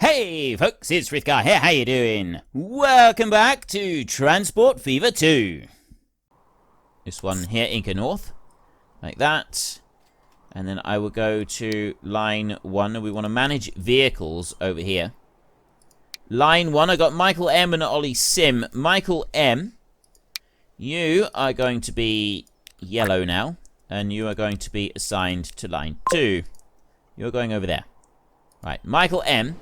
Hey folks, it's Frithgar here, how you doing? Welcome back to Transport Fever 2. This one here, Inca North, like that. And then I will go to line 1, and we want to manage vehicles over here. Line 1, I got Michael M and Ollie Sim. Michael M, you are going to be yellow now, and you are going to be assigned to line 2. You're going over there. Right, Michael M,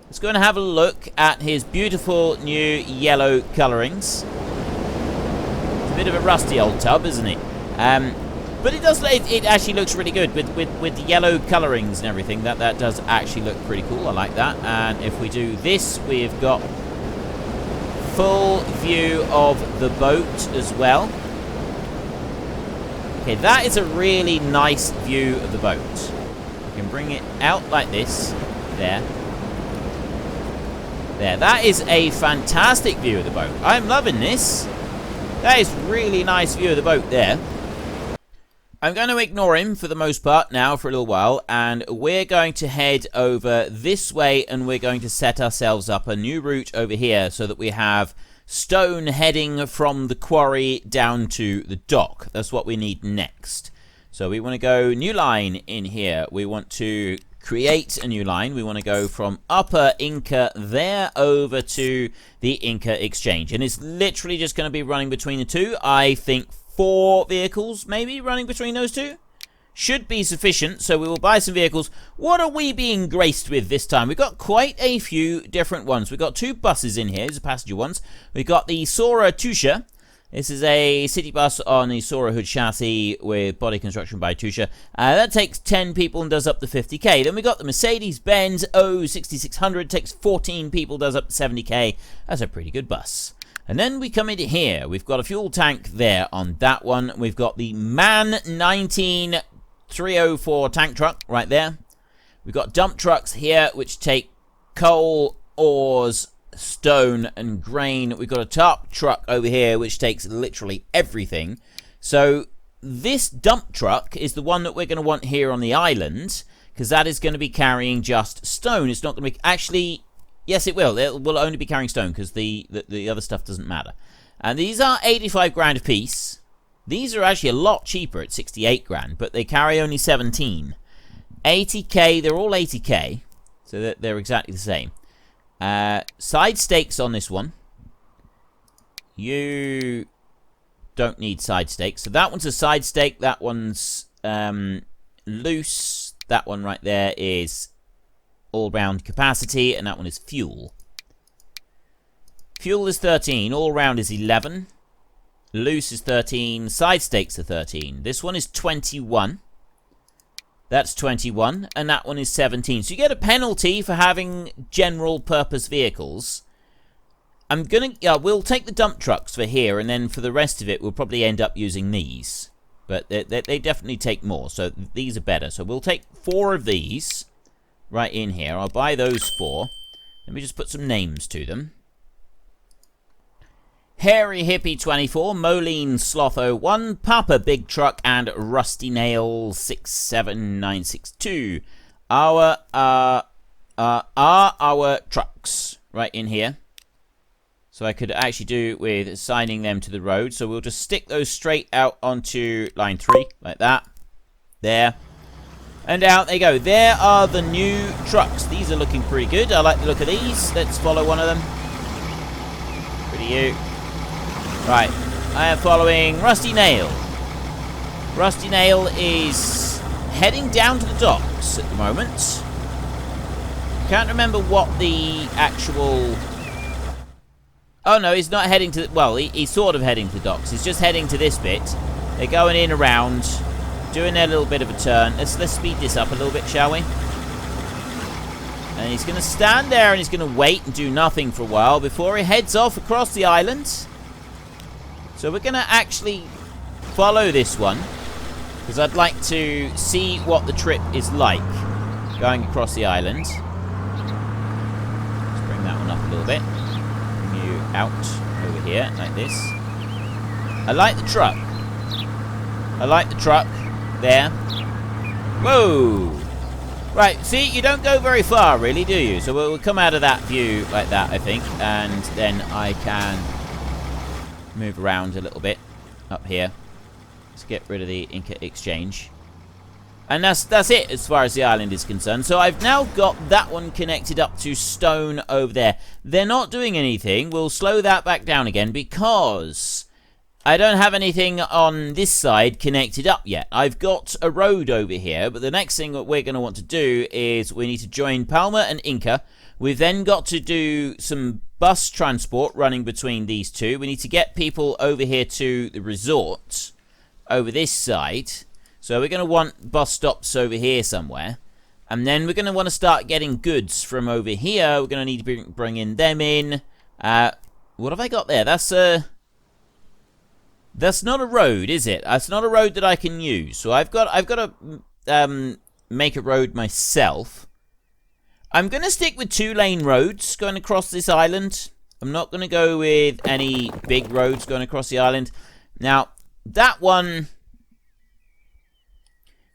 let's go and have a look at his beautiful new yellow colorings. It's a bit of a rusty old tub, isn't it? But it actually looks really good with the yellow colorings and everything. That does actually look pretty cool. I like that. And if we do this, we've got full view of the boat as well. Okay, that is a really nice view of the boat. We can bring it out like this. There. There, that is a fantastic view of the boat. I'm loving this. That is really nice view of the boat there. I'm going to ignore him for the most part now for a little while, and we're going to head over this way, and we're going to set ourselves up a new route over here so that we have stone heading from the quarry down to the dock. That's what we need next. So we want to go new line in here. We want to create a new line. We want to go from Upper Inca there over to the Inca Exchange. And it's literally just going to be running between the two. I think 4 vehicles maybe running between those two should be sufficient. So we will buy some vehicles. What are we being graced with this time? We've got quite a few different ones. We've got 2 buses in here. These are passenger ones. We've got the soar Tusha. This is a city bus on the Soar hood chassis with body construction by Tusha. That takes 10 people and does up to 50k. Then we got the Mercedes-Benz O6600. Takes 14 people, does up to 70k. That's a pretty good bus. And then we come into here. We've got a fuel tank there on that one. We've got the MAN 19304 tank truck right there. We've got dump trucks here which take coal, ores, stone and grain. We've got a tarp truck over here which takes literally everything. So this dump truck is the one that we're going to want here on the island, because that is going to be carrying just stone. It's not going to be actually, yes it will only be carrying stone, because the other stuff doesn't matter. And these are 85 grand a piece. These are actually a lot cheaper at 68 grand, but they carry only 17. 80k, they're all 80k, so they're exactly the same. Side stakes on this one. You don't need side stakes. So that one's a side stake. That one's loose. That one right there is all-round capacity. And that one is fuel. Fuel is 13. All-round is 11. Loose is 13. Side stakes are 13. This one is 21. That's 21, and that one is 17. So you get a penalty for having general purpose vehicles. We'll take the dump trucks for here, and then for the rest of it, we'll probably end up using these. But they definitely take more, so these are better. So we'll take 4 of these right in here. I'll buy those 4. Let me just put some names to them. Hairy Hippie 24, Moline Sloth 01, Papa Big Truck, and Rusty Nail 67962 are our trucks right in here. So I could actually do with assigning them to the road. So we'll just stick those straight out onto line 3 like that. There. And out they go. There are the new trucks. These are looking pretty good. I like the look of these. Let's follow one of them. Pretty you. Right, I am following Rusty Nail. Rusty Nail is heading down to the docks at the moment. Can't remember what the actual... Oh no, he's not heading to... Well, he's sort of heading to the docks. He's just heading to this bit. They're going in around, doing their little bit of a turn. Let's speed this up a little bit, shall we? And he's going to stand there and he's going to wait and do nothing for a while before he heads off across the island. So we're going to actually follow this one, because I'd like to see what the trip is like going across the island. Let's bring that one up a little bit. Bring you out over here like this. I like the truck. I like the truck there. Whoa! Right, see, you don't go very far, really, do you? So we'll come out of that view like that, I think, and then I can move around a little bit up here. Let's get rid of the Inca Exchange. And that's it as far as the island is concerned. So I've now got that one connected up to stone over there. They're not doing anything. We'll slow that back down again because I don't have anything on this side connected up yet. I've got a road over here, but the next thing that we're going to want to do is we need to join Palma and Inca. We've then got to do some bus transport running between these two. We need to get people over here to the resort over this side. So we're going to want bus stops over here somewhere. And then we're going to want to start getting goods from over here. We're going to need to bring in them in. What have I got there? That's not a road, is it? That's not a road that I can use. So I've got to make a road myself. I'm going to stick with 2-lane roads going across this island. I'm not going to go with any big roads going across the island. Now, that one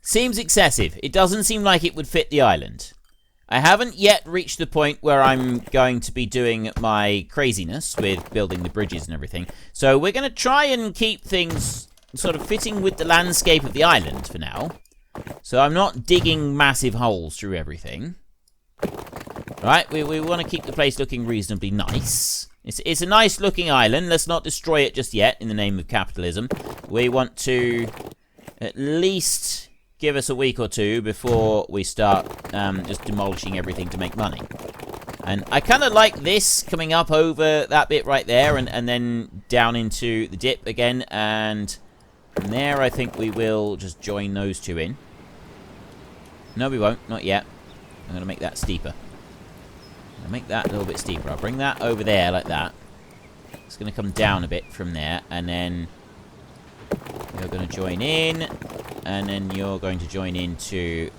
seems excessive. It doesn't seem like it would fit the island. I haven't yet reached the point where I'm going to be doing my craziness with building the bridges and everything. So we're going to try and keep things sort of fitting with the landscape of the island for now. So I'm not digging massive holes through everything. Right, we want to keep the place looking reasonably nice. It's a nice looking island. Let's not destroy it just yet in the name of capitalism. We want to at least give us a week or two before we start just demolishing everything to make money. And I kind of like this coming up over that bit right there and then down into the dip again. And from there, I think we will just join those two in. No, we won't. Not yet. I'm going to make that steeper. I'll make that a little bit steeper. I'll bring that over there like that. It's going to come down a bit from there. And then you're going to join in. And then you're going to join into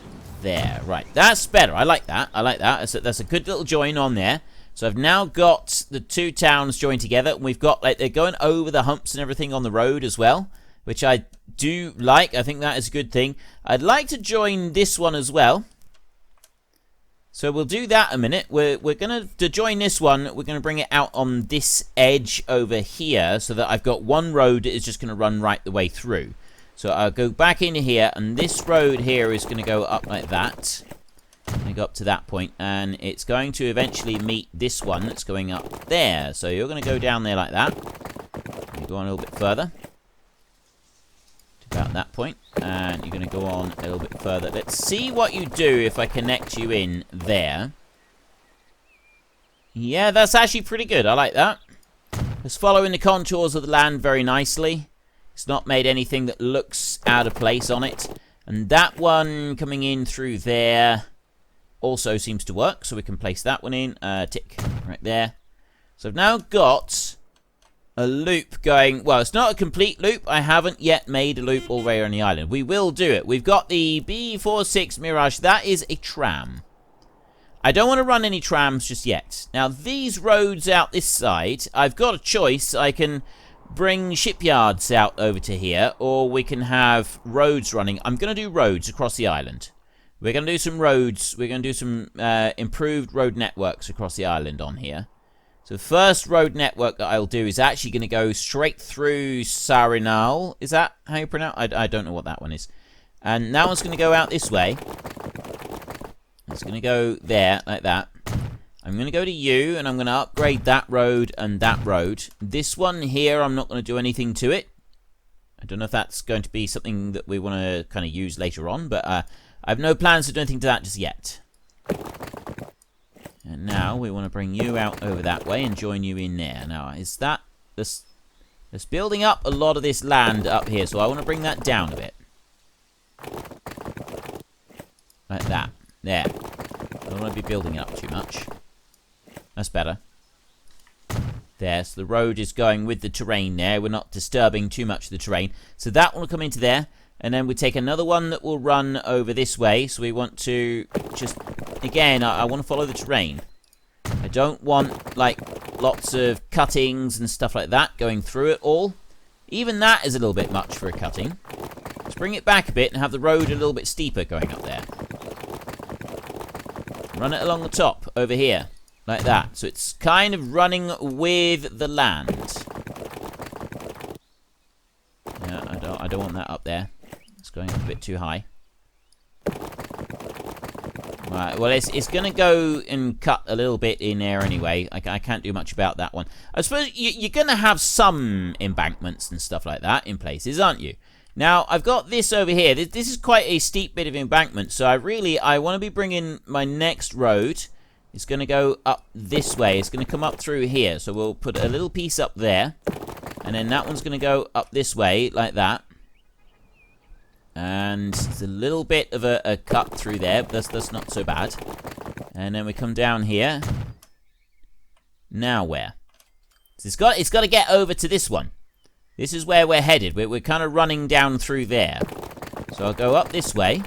there. Right, that's better. I like that. I like that. That's a good little join on there. So I've now got the two towns joined together. And we've got, like, they're going over the humps and everything on the road as well, which I do like. I think that is a good thing. I'd like to join this one as well. So we'll do that a minute. We're going to join this one, we're going to bring it out on this edge over here so that I've got one road that is just going to run right the way through. So I'll go back in here, and this road here is going to go up like that. And go up to that point, and it's going to eventually meet this one that's going up there. So you're going to go down there like that. You go on a little bit further. To about that point. And you're going to go on a little bit further. Let's see what you do if I connect you in there. Yeah, that's actually pretty good. I like that. It's following the contours of the land very nicely. It's not made anything that looks out of place on it. And that one coming in through there also seems to work. So we can place that one in. Tick. Right there. So I've now got a loop going. Well, it's not a complete loop. I haven't yet made a loop all the way around the island. We will do it. We've got the B46 Mirage. That is a tram. I don't want to run any trams just yet. Now, these roads out this side, I've got a choice. I can bring shipyards out over to here, or we can have roads running. I'm going to do roads across the island. We're going to do some roads. We're going to do some improved road networks across the island on here. So the first road network that I'll do is actually going to go straight through Sarinal. Is that how you pronounce it? I don't know what that one is. And that one's going to go out this way. It's going to go there, like that. I'm going to go to you, and I'm going to upgrade that road and that road. This one here, I'm not going to do anything to it. I don't know if that's going to be something that we want to kind of use later on, but I have no plans to do anything to that just yet. And now we want to bring you out over that way and join you in there. Now, is that... That's building up a lot of this land up here, so I want to bring that down a bit. Like that. There. I don't want to be building it up too much. That's better. There, so the road is going with the terrain there. We're not disturbing too much of the terrain. So that one will come into there. And then we take another one that will run over this way. So we want to just... Again, I want to follow the terrain. I don't want, like, lots of cuttings and stuff like that going through it all. Even that is a little bit much for a cutting. Let's bring it back a bit and have the road a little bit steeper going up there. Run it along the top over here. Like that. So it's kind of running with the land. Yeah, I don't want that up there. It's going a bit too high. Right, well, it's going to go and cut a little bit in there anyway. I can't do much about that one. I suppose you're going to have some embankments and stuff like that in places, aren't you? Now, I've got this over here. This is quite a steep bit of embankment, so I want to be bringing my next road. It's going to go up this way. It's going to come up through here. So we'll put a little piece up there. And then that one's going to go up this way, like that. And it's a little bit of a cut through there, but that's not so bad. And then we come down here. Now where? So it's got to get over to this one. This is where we're headed. We're kind of running down through there. So I'll go up this way.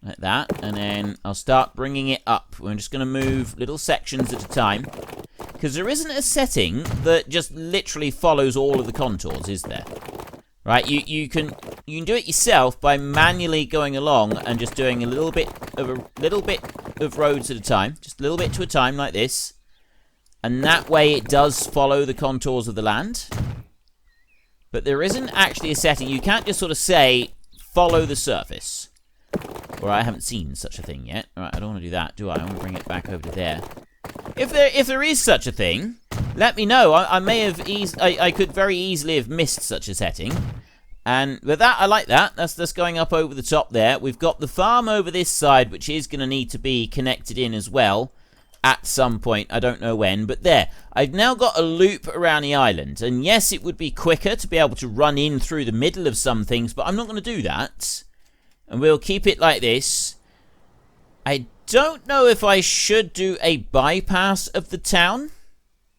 Like that, and then I'll start bringing it up. We're just going to move little sections at a time. Because there isn't a setting that just literally follows all of the contours, is there? Right, you can do it yourself by manually going along and just doing a little bit of roads at a time. Just a little bit to a time, like this. And that way it does follow the contours of the land. But there isn't actually a setting. You can't just sort of say, follow the surface. Or I haven't seen such a thing yet. Alright, I don't want to do that, do I? I want to bring it back over to there. If there is such a thing, let me know. I could very easily have missed such a setting. And with that, I like that. That's going up over the top there. We've got the farm over this side, which is going to need to be connected in as well at some point. I don't know when, but there. I've now got a loop around the island. And yes, it would be quicker to be able to run in through the middle of some things, but I'm not going to do that. And we'll keep it like this. I don't know if I should do a bypass of the town.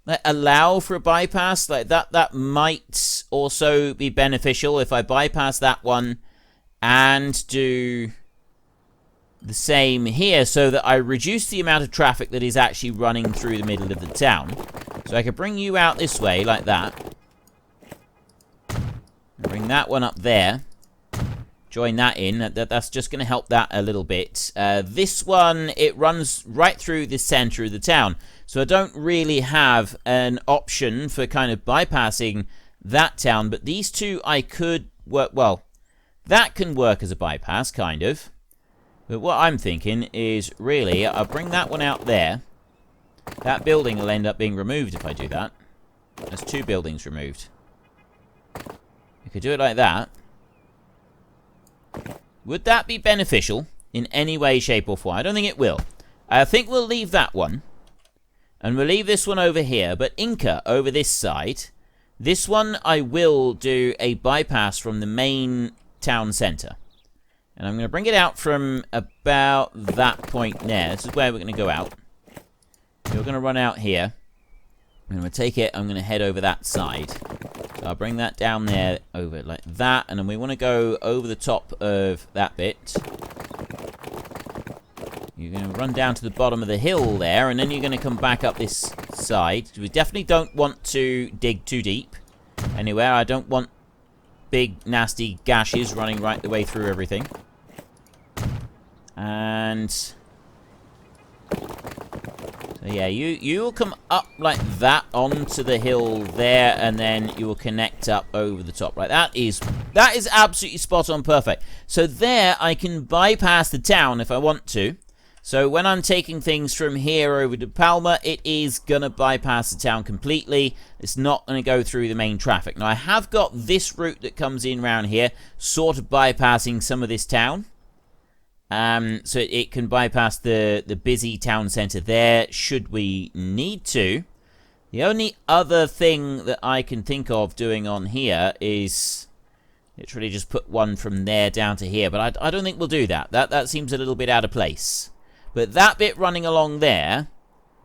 Like, allow for a bypass. Like, that might also be beneficial if I bypass that one and do the same here so that I reduce the amount of traffic that is actually running through the middle of the town. So I could bring you out this way like that. Bring that one up there. Join that in. That's just going to help that a little bit. This one, it runs right through the center of the town. So I don't really have an option for kind of bypassing that town. But these two I could work... Well, that can work as a bypass, kind of. But what I'm thinking is, really, I'll bring that one out there. That building will end up being removed if I do that. There's two buildings removed. You could do it like that. Would that be beneficial in any way, shape, or form? I don't think it will. I think we'll leave that one. And we'll leave this one over here. But Inca over this side. This one I will do a bypass from the main town centre. And I'm going to bring it out from about that point there. This is where we're going to go out. You're going to run out here. I'm going to take it. I'm going to head over that side. So I'll bring that down there over like that. And then we want to go over the top of that bit. You're going to run down to the bottom of the hill there. And then you're going to come back up this side. We definitely don't want to dig too deep anywhere. I don't want big, nasty gashes running right the way through everything. And... so yeah, you will come up like that onto the hill there, and then you will connect up over the top. Right, that is absolutely spot on perfect. So there, I can bypass the town if I want to. So when I'm taking things from here over to Palma, it is going to bypass the town completely. It's not going to go through the main traffic. Now, I have got this route that comes in around here, sort of bypassing some of this town. So it can bypass the busy town centre there, should we need to. The only other thing that I can think of doing on here is literally just put one from there down to here. But I don't think we'll do that. That seems a little bit out of place. But that bit running along there,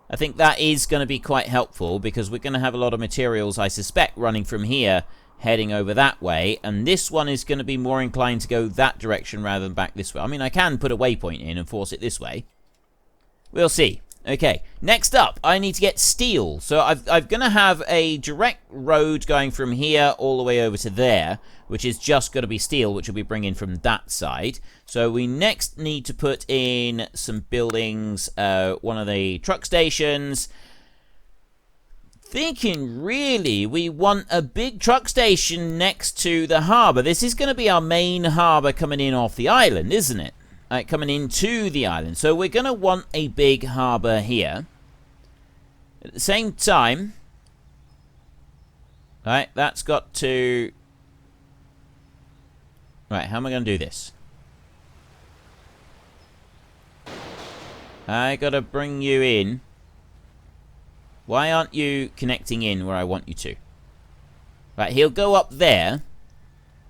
I think that is going to be quite helpful, because we're going to have a lot of materials, I suspect, running from here, heading over that way. And this one is going to be more inclined to go that direction rather than back this way. I mean, I can put a waypoint in and force it this way. We'll see. Okay, next up, I need to get steel. So I'm going to have a direct road going from here all the way over to there, which is just going to be steel, which will be bringing from that side. So we next need to put in some buildings, one of the truck stations. Thinking, really, we want a big truck station next to the harbour. This is going to be our main harbour coming in off the island, isn't it? Coming into the island. So we're going to want a big harbour here. At the same time, right, that's got to... Right, how am I going to do this? I got to bring you in. Why aren't you connecting in where I want you to? Right, he'll go up there.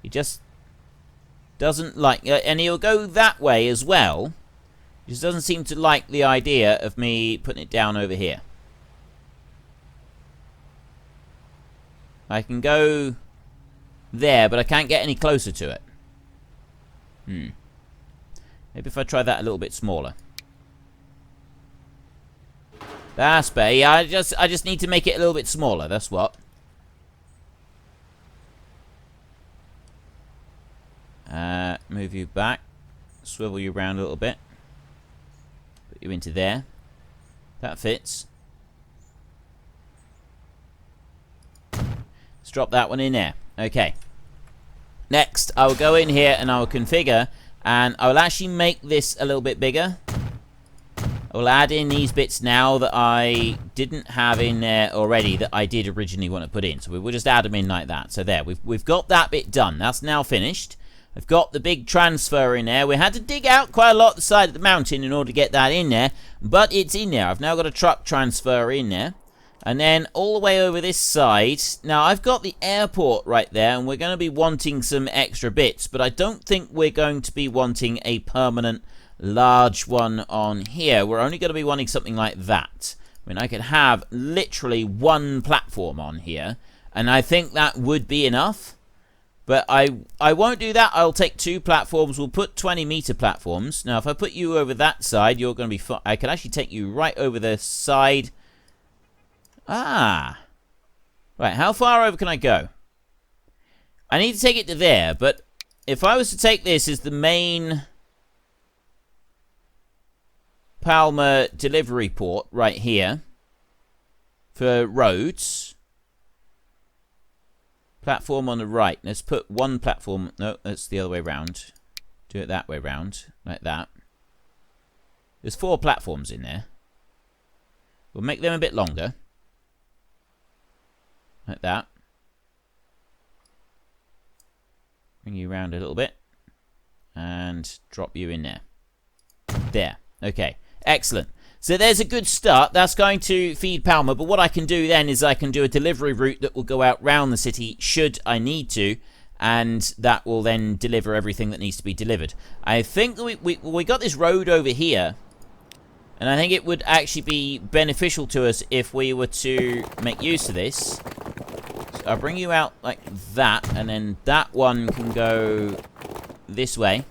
He just doesn't like... and he'll go that way as well. He just doesn't seem to like the idea of me putting it down over here. I can go there, but I can't get any closer to it. Maybe if I try that a little bit smaller. That's better. Yeah, I just need to make it a little bit smaller. That's what. Move you back. Swivel you around a little bit. Put you into there. That fits. Let's drop that one in there. Okay. Next, I will go in here and I will configure. And I will actually make this a little bit bigger. I will add in these bits now that I didn't have in there already that I did originally want to put in. So we will just add them in like that. So there, we've got that bit done. That's now finished. I've got the big transfer in there. We had to dig out quite a lot the side of the mountain in order to get that in there. But it's in there. I've now got a truck transfer in there. And then all the way over this side. Now, I've got the airport right there. And we're going to be wanting some extra bits. But I don't think we're going to be wanting a permanent large one on here. We're only going to be wanting something like that. I mean, I could have literally one platform on here, and I think that would be enough. But I won't do that. I'll take 2 platforms. We'll put 20-meter platforms. Now, if I put you over that side, you're going to be fine. I can actually take you right over the side. Ah. Right, how far over can I go? I need to take it to there, but if I was to take this as the main Palmer delivery port right here for roads. Platform on the right. Let's put one platform. No, that's the other way around. Do it that way around, like that. There's 4 platforms in there. We'll make them a bit longer. Like that. Bring you around a little bit. And drop you in there. There. Okay. Excellent. So there's a good start. That's going to feed Palmer. But what I can do then is I can do a delivery route that will go out round the city should I need to. And that will then deliver everything that needs to be delivered. I think we got this road over here. And I think it would actually be beneficial to us if we were to make use of this. So I'll bring you out like that. And then that one can go this way.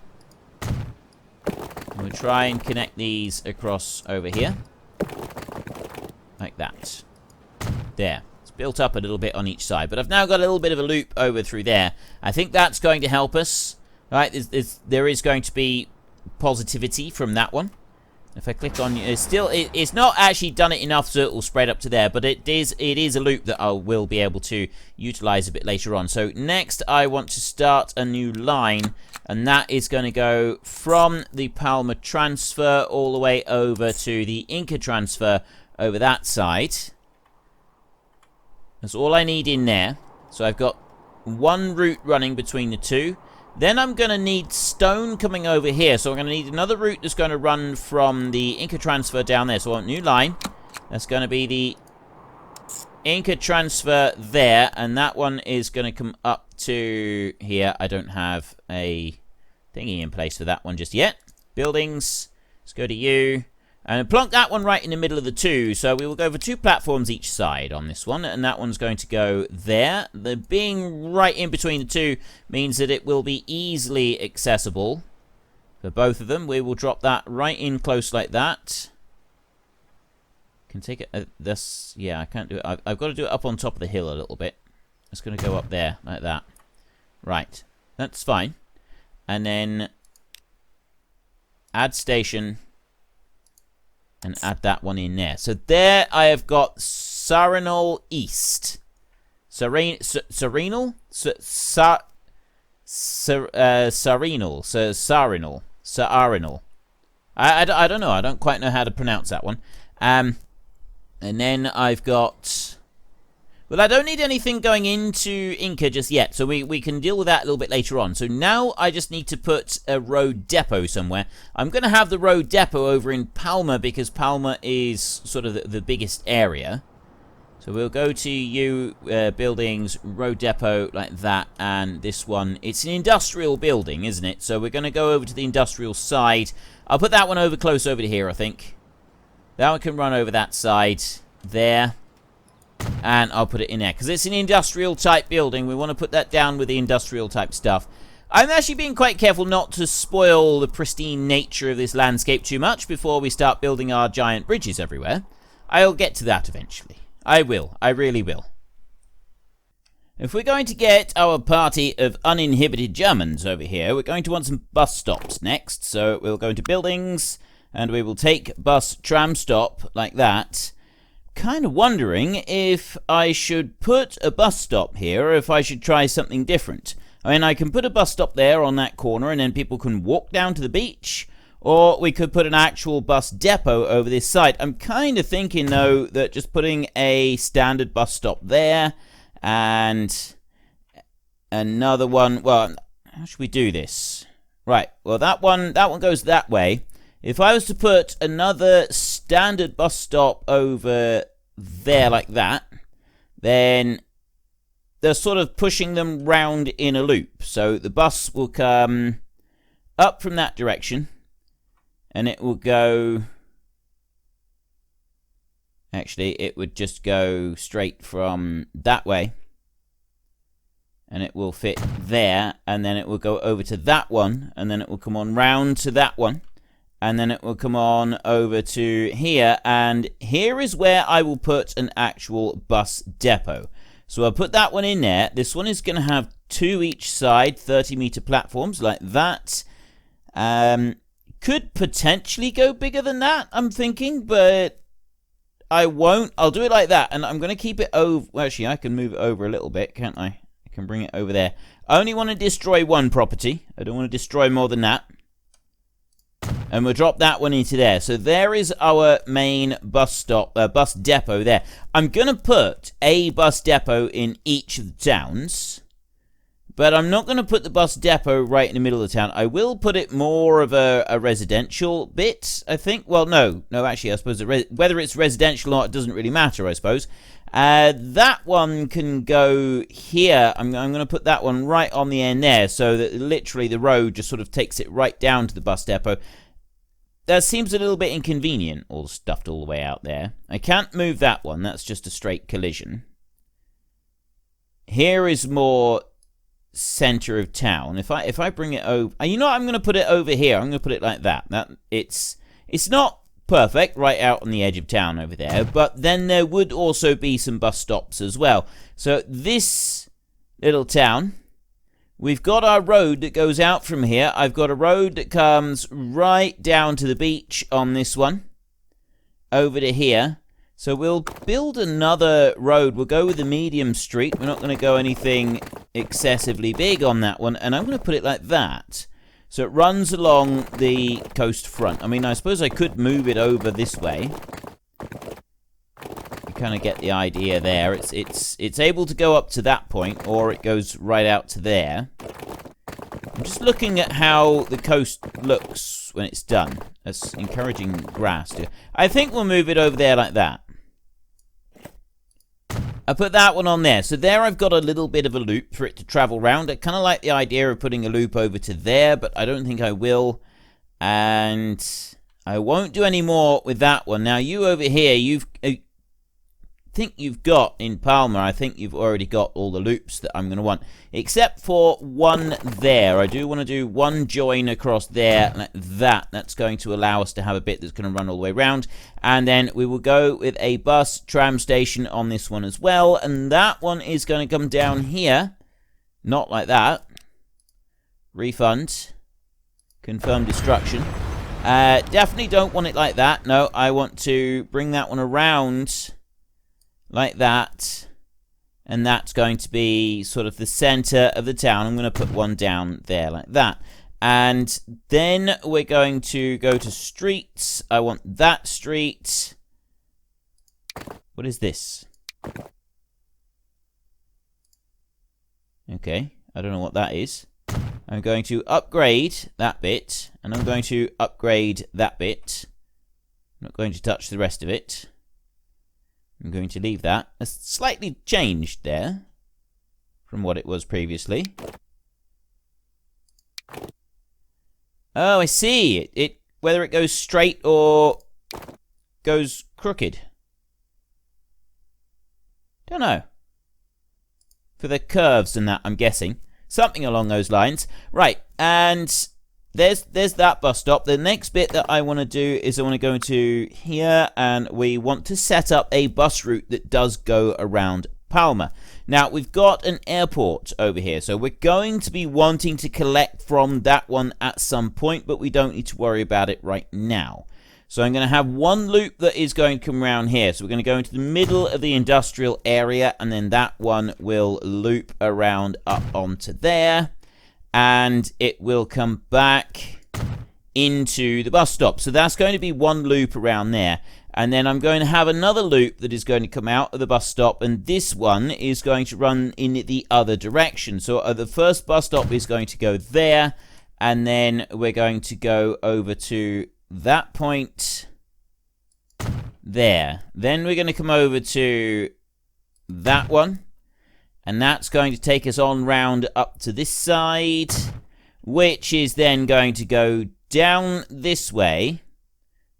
We'll try and connect these across over here. Like that. There. It's built up a little bit on each side. But I've now got a little bit of a loop over through there. I think that's going to help us. Right? There is going to be positivity from that one. If I click on... It's not actually done it enough so it will spread up to there. But it is a loop that I will be able to utilize a bit later on. So next I want to start a new line. And that is going to go from the Palmer transfer all the way over to the Inca transfer over that side. That's all I need in there. So I've got one route running between the two. Then I'm going to need stone coming over here. So I'm going to need another route that's going to run from the Inca transfer down there. So I want a new line. That's going to be the Inca transfer there. And that one is going to come up to here. I don't have a thingy in place for that one just yet. Buildings. Let's go to you. And plonk that one right in the middle of the two. So we will go for 2 platforms each side on this one. And that one's going to go there. The being right in between the two means that it will be easily accessible for both of them. We will drop that right in close like that. Can take it this. Yeah, I can't do it. I've got to do it up on top of the hill a little bit. It's going to go up there like that. Right, that's fine. And then add station and add that one in there. So there I have got Sarinal East. Sarinal? Sarinal? Sarinal. I don't know. I don't quite know how to pronounce that one. And then I've got... Well, I don't need anything going into Inca just yet, so we can deal with that a little bit later on. So now I just need to put a road depot somewhere. I'm going to have the road depot over in Palma because Palma is sort of the biggest area. So we'll go to you, buildings, road depot, like that, and this one. It's an industrial building, isn't it? So we're going to go over to the industrial side. I'll put that one over close over to here, I think. That one can run over that side there. And I'll put it in there, because it's an industrial type building. We want to put that down with the industrial type stuff. I'm actually being quite careful not to spoil the pristine nature of this landscape too much before we start building our giant bridges everywhere. I'll get to that eventually. I will. I really will. If we're going to get our party of uninhibited Germans over here, we're going to want some bus stops next. So we'll go into buildings, and we will take bus tram stop like that. Kind of wondering if I should put a bus stop here or if I should try something different. I mean, I can put a bus stop there on that corner and then people can walk down to the beach, or we could put an actual bus depot over this side. I'm kind of thinking, though, that just putting a standard bus stop there and another one... Well, how should we do this? Right, well, that one goes that way. If I was to put another standard bus stop over there like that, then they're sort of pushing them round in a loop. So the bus will come up from that direction, and it will go... Actually, it would just go straight from that way, and it will fit there, and then it will go over to that one, and then it will come on round to that one. And then it will come on over to here. And here is where I will put an actual bus depot. So I'll put that one in there. This one is going to have 2 each side, 30-meter platforms like that. Could potentially go bigger than that, I'm thinking. But I won't. I'll do it like that. And I'm going to keep it over. Well, actually, I can move it over a little bit, can't I? I can bring it over there. I only want to destroy one property. I don't want to destroy more than that. And we'll drop that one into there. So there is our main bus stop, bus depot there. I'm going to put a bus depot in each of the towns. But I'm not going to put the bus depot right in the middle of the town. I will put it more of a residential bit, I think. Well, no, actually, I suppose whether it's residential or not, it doesn't really matter, I suppose. That one can go here. I'm going to put that one right on the end there, so that literally the road just sort of takes it right down to the bus depot. That seems a little bit inconvenient, all stuffed all the way out there. I can't move that one. That's just a straight collision. Here is more center of town. If I bring it over, you know what, I'm going to put it over here. I'm going to put it like that. It's not perfect right out on the edge of town over there, but then there would also be some bus stops as well. So this little town, we've got our road that goes out from here. I've got a road that comes right down to the beach on this one, over to here. So we'll build another road. We'll go with the medium street. We're not going to go anything excessively big on that one. And I'm going to put it like that. So it runs along the coast front. I mean, I suppose I could move it over this way. You kind of get the idea there. It's able to go up to that point, or it goes right out to there. I'm just looking at how the coast looks when it's done. That's encouraging grass. I think we'll move it over there like that. I put that one on there. So there I've got a little bit of a loop for it to travel around. I kind of like the idea of putting a loop over to there, but I don't think I will. And I won't do any more with that one. Now, you over here, you've think you've got in Palmer, I think you've already got all the loops that I'm going to want, except for one there. I do want to do one join across there like that. That's going to allow us to have a bit that's going to run all the way around, and then we will go with a bus tram station on this one as well, and that one is going to come down here, not like that. Refund, confirm destruction. Definitely don't want it like that. No, I want to bring that one around like that, and that's going to be sort of the center of the town. I'm going to put one down there like that, and then we're going to go to streets. I want that street. What is this? Okay, I don't know what that is. I'm going to upgrade that bit, and I'm going to upgrade that bit. I'm not going to touch the rest of it. I'm going to leave that. It's slightly changed there from what it was previously. Oh, I see. It whether it goes straight or goes crooked. Don't know. For the curves and that, I'm guessing. Something along those lines. Right, and there's that bus stop. The next bit that I want to do is I want to go into here, and we want to set up a bus route that does go around Palmer. Now, we've got an airport over here, so we're going to be wanting to collect from that one at some point, but we don't need to worry about it right now. So I'm going to have one loop that is going to come around here. So we're going to go into the middle of the industrial area, and then that one will loop around up onto there, and it will come back into the bus stop. So that's going to be one loop around there. And then I'm going to have another loop that is going to come out of the bus stop, and this one is going to run in the other direction. So the first bus stop is going to go there, and then we're going to go over to that point there. Then we're going to come over to that one, and that's going to take us on round up to this side, which is then going to go down this way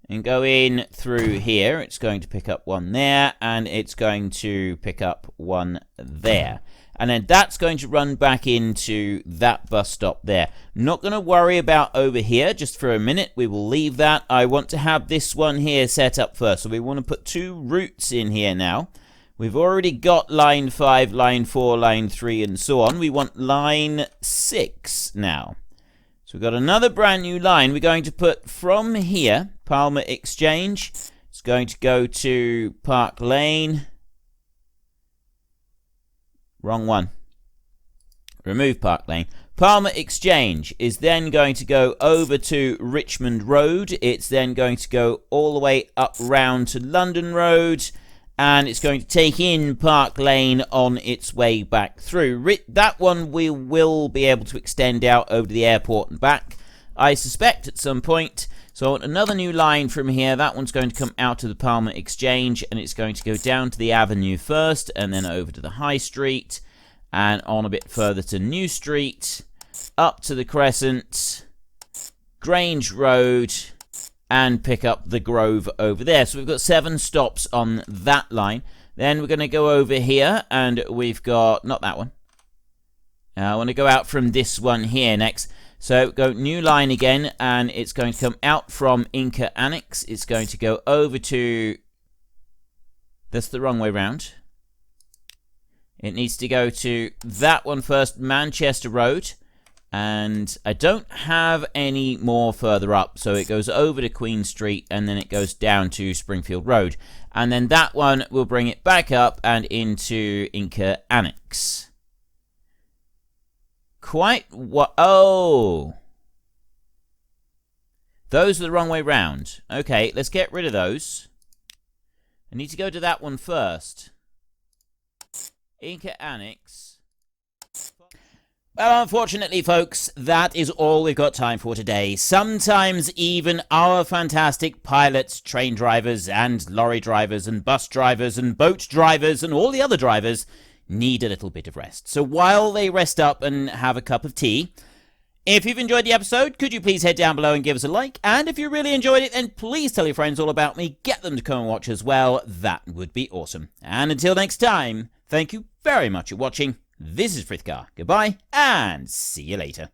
and go in through here. It's going to pick up one there, and it's going to pick up one there. And then that's going to run back into that bus stop there. Not going to worry about over here just for a minute. We will leave that. I want to have this one here set up first. So we want to put two routes in here now. We've already got line 5, line 4, line 3, and so on. We want line 6 now. So we've got another brand new line. We're going to put from here, Palmer Exchange. It's going to go to Park Lane. Wrong one. Remove Park Lane. Palmer Exchange is then going to go over to Richmond Road. It's then going to go all the way up round to London Road, and it's going to take in Park Lane on its way back through. That one we will be able to extend out over to the airport and back, I suspect, at some point. So I want another new line from here. That one's going to come out of the Palmer Exchange, and it's going to go down to the Avenue first, and then over to the High Street, and on a bit further to New Street, up to the Crescent, Grange Road, and pick up the Grove over there. So we've got 7 stops on that line. Then we're going to go over here, and we've got, not that one. I want to go out from this one here next. So go new line again, and it's going to come out from Inca Annex. It's going to go over to, that's the wrong way round. It needs to go to that one first, Manchester Road. And I don't have any more further up, so it goes over to Queen Street, and then it goes down to Springfield Road. And then that one will bring it back up and into Inca Annex. Quite what? Oh, those are the wrong way round. Okay, let's get rid of those. I need to go to that one first. Inca Annex. Well, unfortunately, folks, that is all we've got time for today. Sometimes even our fantastic pilots, train drivers, and lorry drivers, and bus drivers, and boat drivers, and all the other drivers need a little bit of rest. So while they rest up and have a cup of tea, If you've enjoyed the episode, could you please head down below and give us a like? And if you really enjoyed it, then please tell your friends all about me. Get them to come and watch as well. That would be awesome. And until next time, thank you very much for watching. This is Frithgar. Goodbye, and see you later.